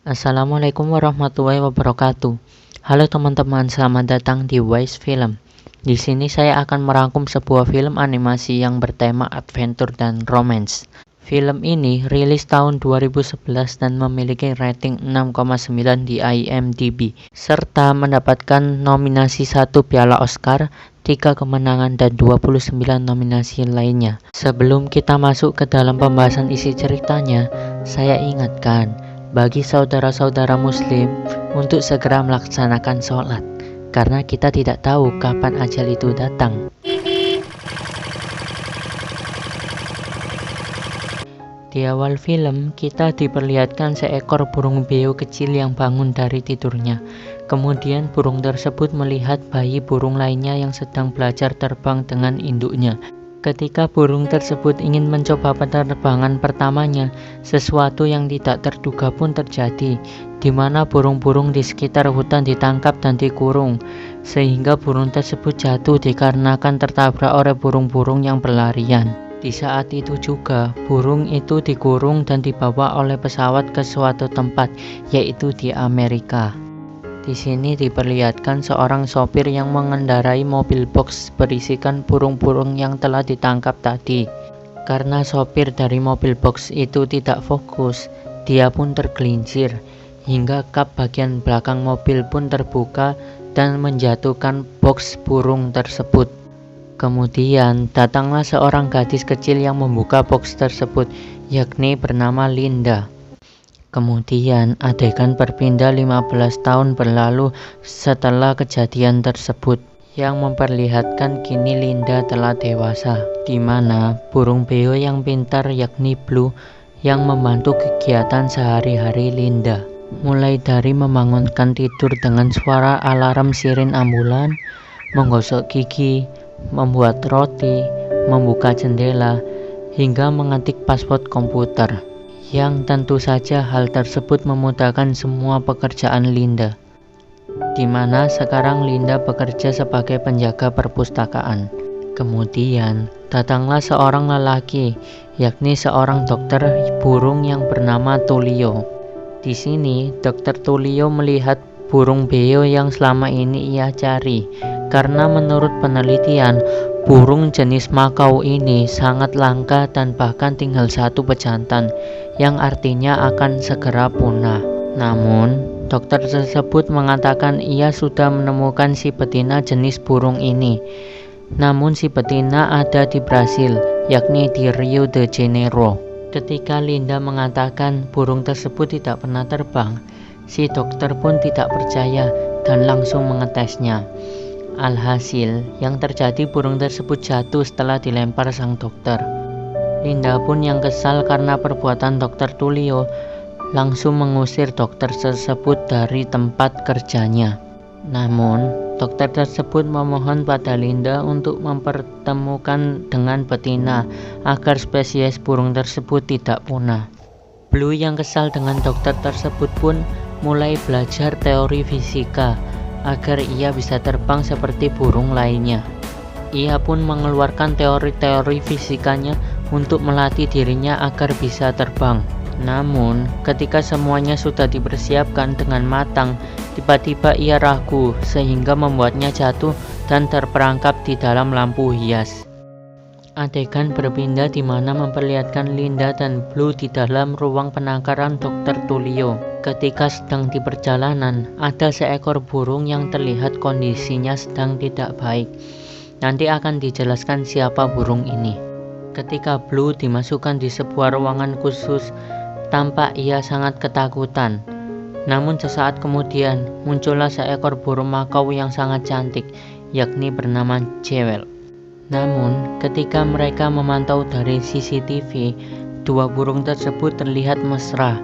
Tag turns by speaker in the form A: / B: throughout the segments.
A: Assalamualaikum warahmatullahi wabarakatuh. Halo teman-teman, selamat datang di Wise Film. Di sini saya akan merangkum sebuah film animasi yang bertema adventure dan romance. Film ini rilis tahun 2011 dan memiliki rating 6,9 di IMDb, serta mendapatkan nominasi 1 Piala Oscar, 3 kemenangan, dan 29 nominasi lainnya. Sebelum kita masuk ke dalam pembahasan isi ceritanya, saya ingatkan bagi saudara-saudara muslim untuk segera melaksanakan sholat, karena kita tidak tahu kapan ajal itu datang. Di awal film, kita diperlihatkan seekor burung beo kecil yang bangun dari tidurnya. Kemudian burung tersebut melihat bayi burung lainnya yang sedang belajar terbang dengan induknya. Ketika burung tersebut ingin mencoba penerbangan pertamanya, sesuatu yang tidak terduga pun terjadi, di mana burung-burung di sekitar hutan ditangkap dan dikurung, sehingga burung tersebut jatuh dikarenakan tertabrak oleh burung-burung yang berlarian. Di saat itu juga, burung itu dikurung dan dibawa oleh pesawat ke suatu tempat, yaitu di Amerika. Di sini diperlihatkan seorang sopir yang mengendarai mobil box berisikan burung-burung yang telah ditangkap tadi. Karena sopir dari mobil box itu tidak fokus, dia pun tergelincir, hingga kap bagian belakang mobil pun terbuka dan menjatuhkan box burung tersebut. Kemudian datanglah seorang gadis kecil yang membuka box tersebut, yakni bernama Linda. Kemudian adegan berpindah 15 tahun berlalu setelah kejadian tersebut, yang memperlihatkan kini Linda telah dewasa, di mana burung beo yang pintar yakni Blue yang membantu kegiatan sehari-hari Linda, mulai dari membangunkan tidur dengan suara alarm siren ambulan, menggosok gigi, membuat roti, membuka jendela, hingga mengetik password komputer. Yang tentu saja hal tersebut memudahkan semua pekerjaan Linda, di mana sekarang Linda bekerja sebagai penjaga perpustakaan. Kemudian datanglah seorang lelaki, yakni seorang dokter burung yang bernama Tulio. Di sini dokter Tulio melihat burung beo yang selama ini ia cari, karena menurut penelitian burung jenis makau ini sangat langka dan bahkan tinggal satu pejantan, yang artinya akan segera punah. Namun, dokter tersebut mengatakan ia sudah menemukan si betina jenis burung ini. Namun si betina ada di Brasil, yakni di Rio de Janeiro. Ketika Linda mengatakan burung tersebut tidak pernah terbang, si dokter pun tidak percaya dan langsung mengetesnya. Alhasil, yang terjadi burung tersebut jatuh setelah dilempar sang dokter. Linda pun yang kesal karena perbuatan dokter Tulio langsung mengusir dokter tersebut dari tempat kerjanya. Namun, dokter tersebut memohon pada Linda untuk mempertemukan dengan betina agar spesies burung tersebut tidak punah. Blue yang kesal dengan dokter tersebut pun mulai belajar teori fisika agar ia bisa terbang seperti burung lainnya. Ia pun mengeluarkan teori-teori fisikanya untuk melatih dirinya agar bisa terbang. Namun, ketika semuanya sudah dipersiapkan dengan matang, tiba-tiba ia ragu sehingga membuatnya jatuh dan terperangkap di dalam lampu hias. Adegan berpindah di mana memperlihatkan Linda dan Blue di dalam ruang penangkaran Dr. Tulio. Ketika sedang di perjalanan, ada seekor burung yang terlihat kondisinya sedang tidak baik. Nanti akan dijelaskan siapa burung ini. Ketika Blue dimasukkan di sebuah ruangan khusus, tampak ia sangat ketakutan. Namun sesaat kemudian, muncullah seekor burung makau yang sangat cantik, yakni bernama Jewel. Namun, ketika mereka memantau dari CCTV, dua burung tersebut terlihat mesra,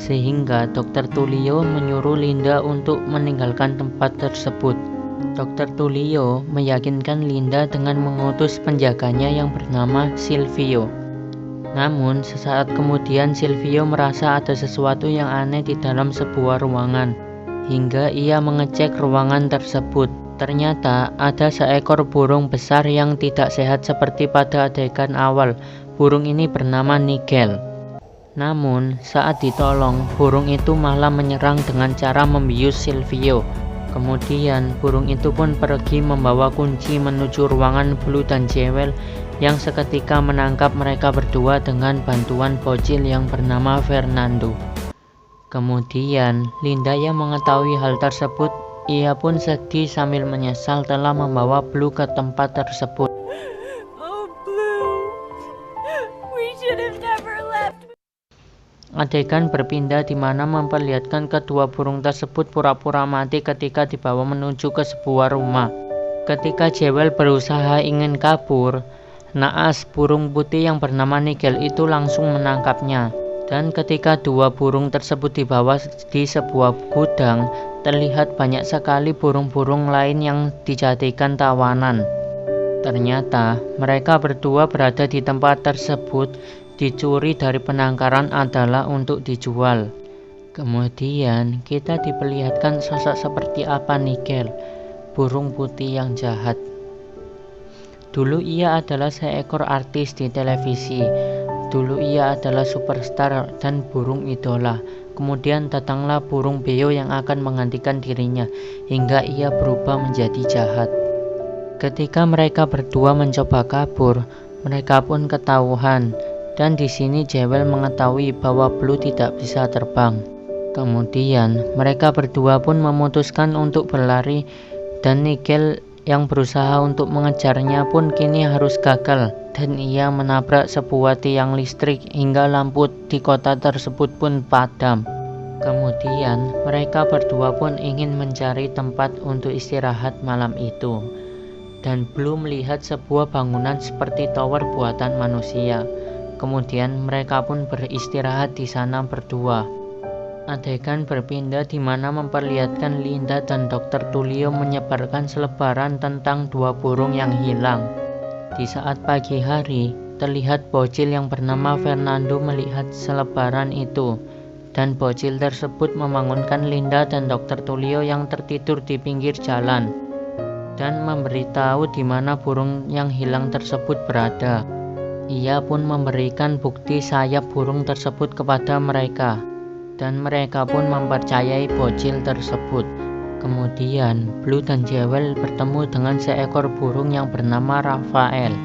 A: sehingga Dr. Tulio menyuruh Linda untuk meninggalkan tempat tersebut. Dr. Tulio meyakinkan Linda dengan mengutus penjaganya yang bernama Silvio. Namun, sesaat kemudian Silvio merasa ada sesuatu yang aneh di dalam sebuah ruangan, hingga ia mengecek ruangan tersebut. Ternyata ada seekor burung besar yang tidak sehat seperti pada adegan awal. Burung ini bernama Nigel. Namun, saat ditolong, burung itu malah menyerang dengan cara membius Silvio. Kemudian, burung itu pun pergi membawa kunci menuju ruangan Blue dan Jewel yang seketika menangkap mereka berdua dengan bantuan bocil yang bernama Fernando. Kemudian, Linda yang mengetahui hal tersebut, ia pun sedih sambil menyesal telah membawa Blue ke tempat tersebut.
B: Oh, Blue, we should have never left.
A: Adegan berpindah di mana memperlihatkan kedua burung tersebut pura-pura mati ketika dibawa menuju ke sebuah rumah. Ketika Jewel berusaha ingin kabur, naas burung putih yang bernama Nigel itu langsung menangkapnya. Dan ketika dua burung tersebut dibawa di sebuah gudang, terlihat banyak sekali burung-burung lain yang dijadikan tawanan. Ternyata mereka berdua berada di tempat tersebut dicuri dari penangkaran adalah untuk dijual. Kemudian kita diperlihatkan sosok seperti apa Nigel, burung putih yang jahat. Dulu ia adalah seekor artis di televisi. Dulu ia adalah superstar dan burung idola. Kemudian datanglah burung beo yang akan menggantikan dirinya hingga ia berubah menjadi jahat. Ketika mereka berdua mencoba kabur, mereka pun ketahuan. Dan di sini Jewel mengetahui bahwa Blue tidak bisa terbang. Kemudian mereka berdua pun memutuskan untuk berlari dan Nigel yang berusaha untuk mengejarnya pun kini harus gagal dan ia menabrak sebuah tiang listrik hingga lampu di kota tersebut pun padam. Kemudian mereka berdua pun ingin mencari tempat untuk istirahat malam itu. Dan Blue melihat sebuah bangunan seperti tower buatan manusia. Kemudian mereka pun beristirahat di sana berdua. Adegan berpindah di mana memperlihatkan Linda dan Dr. Tulio menyebarkan selebaran tentang dua burung yang hilang. Di saat pagi hari, terlihat bocil yang bernama Fernando melihat selebaran itu. Dan bocil tersebut membangunkan Linda dan Dr. Tulio yang tertidur di pinggir jalan. Dan memberitahu di mana burung yang hilang tersebut berada. Ia pun memberikan bukti sayap burung tersebut kepada mereka, dan mereka pun mempercayai bocil tersebut. Kemudian, Blue dan Jewel bertemu dengan seekor burung yang bernama Rafael.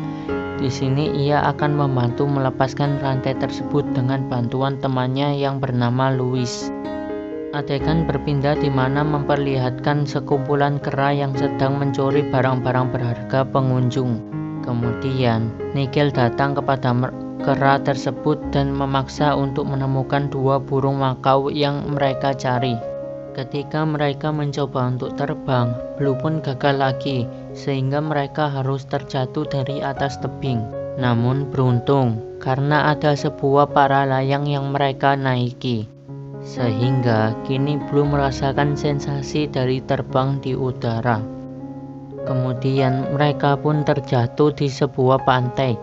A: Di sini ia akan membantu melepaskan rantai tersebut dengan bantuan temannya yang bernama Louis. Adegan berpindah di mana memperlihatkan sekumpulan kera yang sedang mencuri barang-barang berharga pengunjung. Kemudian, Nigel datang kepada kera tersebut dan memaksa untuk menemukan dua burung makau yang mereka cari. Ketika mereka mencoba untuk terbang, Blue pun gagal lagi, sehingga mereka harus terjatuh dari atas tebing. Namun beruntung, karena ada sebuah para layang yang mereka naiki. Sehingga kini Blue merasakan sensasi dari terbang di udara. Kemudian mereka pun terjatuh di sebuah pantai,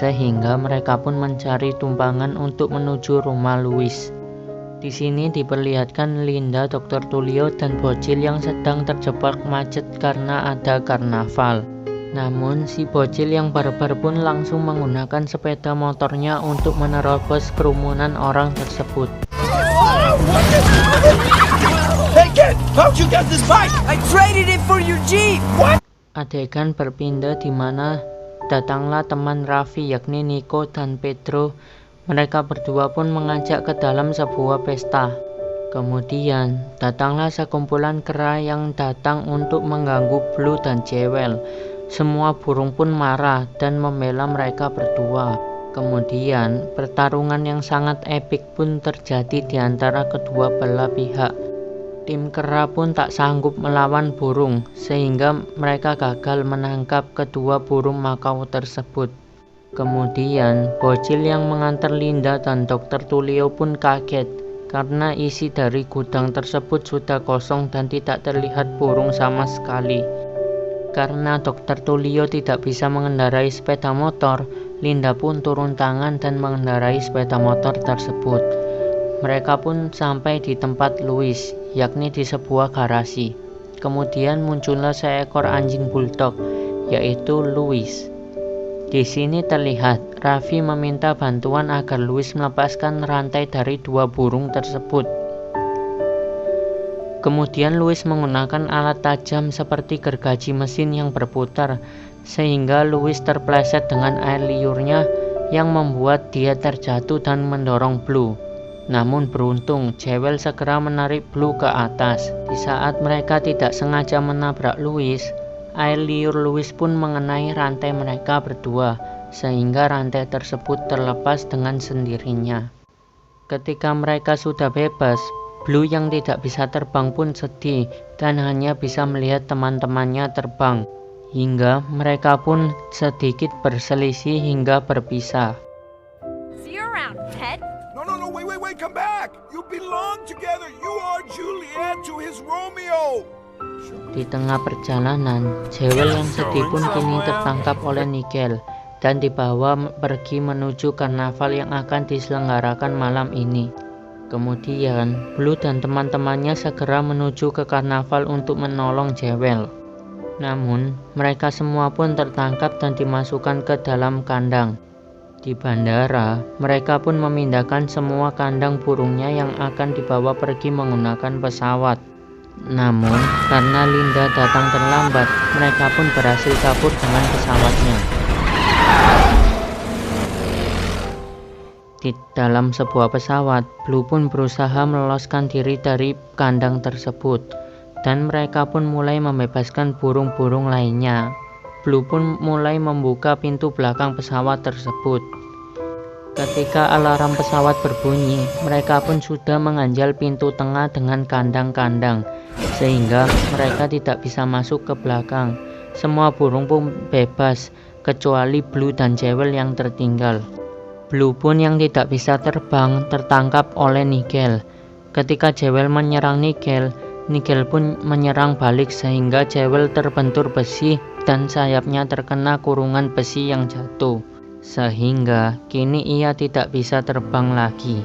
A: sehingga mereka pun mencari tumpangan untuk menuju rumah Louis. Di sini diperlihatkan Linda, Dr. Tulio, dan bocil yang sedang terjebak macet karena ada karnaval. Namun si bocil yang barbar pun langsung menggunakan sepeda motornya untuk menerobos kerumunan orang tersebut.
C: Hey kid, how'd you get this bike?
B: I traded it for your Jeep.
C: What?
A: Adegan berpindah di mana datanglah teman Raffi yakni Nico dan Pedro. Mereka berdua pun mengajak ke dalam sebuah pesta. Kemudian datanglah sekumpulan kera yang datang untuk mengganggu Blue dan Jewel. Semua burung pun marah dan membela mereka berdua. Kemudian pertarungan yang sangat epik pun terjadi di antara kedua belah pihak. Tim kera pun tak sanggup melawan burung, sehingga mereka gagal menangkap kedua burung makau tersebut. Kemudian, bocil yang mengantar Linda dan Dr. Tulio pun kaget, karena isi dari gudang tersebut sudah kosong dan tidak terlihat burung sama sekali. Karena Dr. Tulio tidak bisa mengendarai sepeda motor, Linda pun turun tangan dan mengendarai sepeda motor tersebut. Mereka pun sampai di tempat Louis, yakni di sebuah garasi. Kemudian muncullah seekor anjing bulldog, yaitu Louis. Di sini terlihat Raffi meminta bantuan agar Louis melepaskan rantai dari 2 burung tersebut. Kemudian Louis menggunakan alat tajam seperti gergaji mesin yang berputar, sehingga Louis terpleset dengan air liurnya yang membuat dia terjatuh dan mendorong Blue. Namun beruntung, Jewel segera menarik Blue ke atas. Di saat mereka tidak sengaja menabrak Louis, air liur Louis pun mengenai rantai mereka berdua, sehingga rantai tersebut terlepas dengan sendirinya. Ketika mereka sudah bebas, Blue yang tidak bisa terbang pun sedih dan hanya bisa melihat teman-temannya terbang, hingga mereka pun sedikit berselisih hingga berpisah.
B: See you around, pet.
C: No, wait, come back! You belong together! You are Juliet to his Romeo!
A: Di tengah perjalanan, Jewel yang sedih pun kini tertangkap oleh Nigel dan dibawa pergi menuju karnaval yang akan diselenggarakan malam ini. Kemudian, Blue dan teman-temannya segera menuju ke karnaval untuk menolong Jewel. Namun, mereka semua pun tertangkap dan dimasukkan ke dalam kandang. Di bandara, mereka pun memindahkan semua kandang burungnya yang akan dibawa pergi menggunakan pesawat. Namun, karena Linda datang terlambat, mereka pun berhasil kabur dengan pesawatnya. Di dalam sebuah pesawat, Blue pun berusaha meloloskan diri dari kandang tersebut, dan mereka pun mulai membebaskan burung-burung lainnya. Blue pun mulai membuka pintu belakang pesawat tersebut. Ketika alarm pesawat berbunyi, mereka pun sudah mengganjal pintu tengah dengan kandang-kandang, sehingga mereka tidak bisa masuk ke belakang. Semua burung pun bebas, kecuali Blue dan Jewel yang tertinggal. Blue pun yang tidak bisa terbang tertangkap oleh Nigel. Ketika Jewel menyerang Nigel, Nigel pun menyerang balik sehingga Jewel terbentur besi dan sayapnya terkena kurungan besi yang jatuh, sehingga kini ia tidak bisa terbang lagi.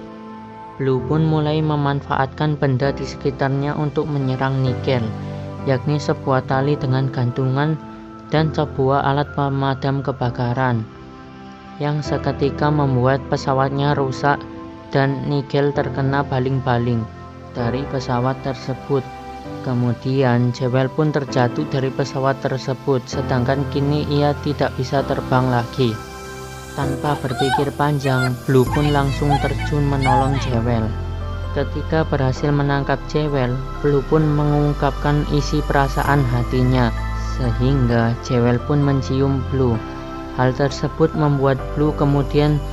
A: Blue pun mulai memanfaatkan benda di sekitarnya untuk menyerang Nigel, yakni sebuah tali dengan gantungan dan sebuah alat pemadam kebakaran, yang seketika membuat pesawatnya rusak dan Nigel terkena baling-baling dari pesawat tersebut. Kemudian Jewel pun terjatuh dari pesawat tersebut, sedangkan kini ia tidak bisa terbang lagi. Tanpa berpikir panjang, Blue pun langsung terjun menolong Jewel. Ketika berhasil menangkap Jewel, Blue pun mengungkapkan isi perasaan hatinya, sehingga Jewel pun mencium Blue. Hal tersebut membuat Blue kemudian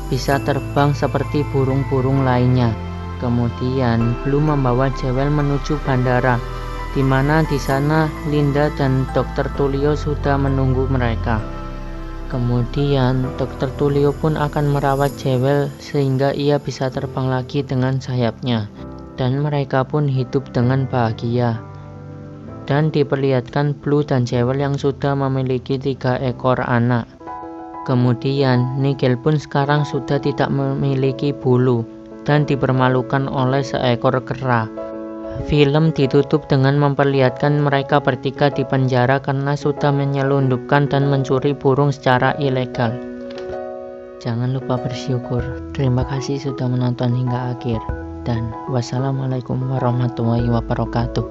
A: bisa terbang seperti burung-burung lainnya. Kemudian Blue membawa Jewel menuju bandara, di mana di sana Linda dan Dr. Tulio sudah menunggu mereka. Kemudian Dr. Tulio pun akan merawat Jewel sehingga ia bisa terbang lagi dengan sayapnya, dan mereka pun hidup dengan bahagia. Dan diperlihatkan Blue dan Jewel yang sudah memiliki 3 ekor anak. Kemudian Nigel pun sekarang sudah tidak memiliki bulu dan dipermalukan oleh seekor kera. Film ditutup dengan memperlihatkan mereka bertiga di penjara karena sudah menyelundupkan dan mencuri burung secara ilegal. Jangan lupa bersyukur. Terima kasih sudah menonton hingga akhir. Dan wassalamualaikum warahmatullahi wabarakatuh.